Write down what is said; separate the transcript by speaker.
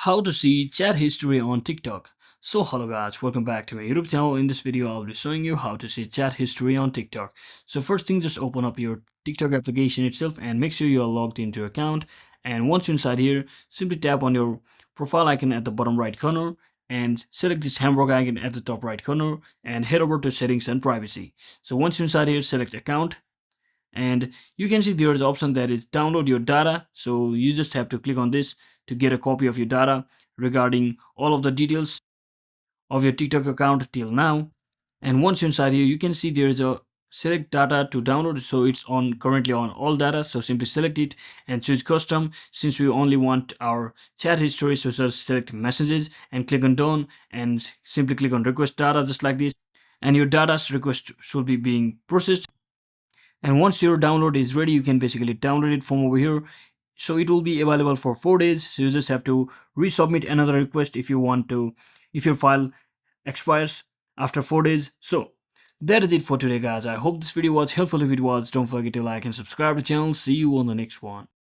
Speaker 1: How to see chat history on TikTok. So hello guys, welcome back to my YouTube channel. In this video I'll be showing you how to see chat history on TikTok. So first thing, just open up your TikTok application itself and make sure you are logged into your account. And once you're inside here, simply tap on your profile icon at the bottom right corner and select this hamburger icon at the top right corner and head over to settings and privacy. So once you're inside here, select account, and you can see there is an option that is download your data. So you just have to click on this to get a copy of your data regarding all of the details of your TikTok account till now. And once you're inside here, you can see there is a select data to download. So it's on currently on all data, so simply select it and choose custom. Since we only want our chat history, so just select messages and click on done and simply click on request data just like this, and your data's request should be being processed. And once your download is ready, you can basically download it from over here. So it will be available for 4 days, so you just have to resubmit another request if you want to, if your file expires after 4 days. So that is it for today guys. I hope this video was helpful. If it was, don't forget to like and subscribe to the channel. See you on the next one.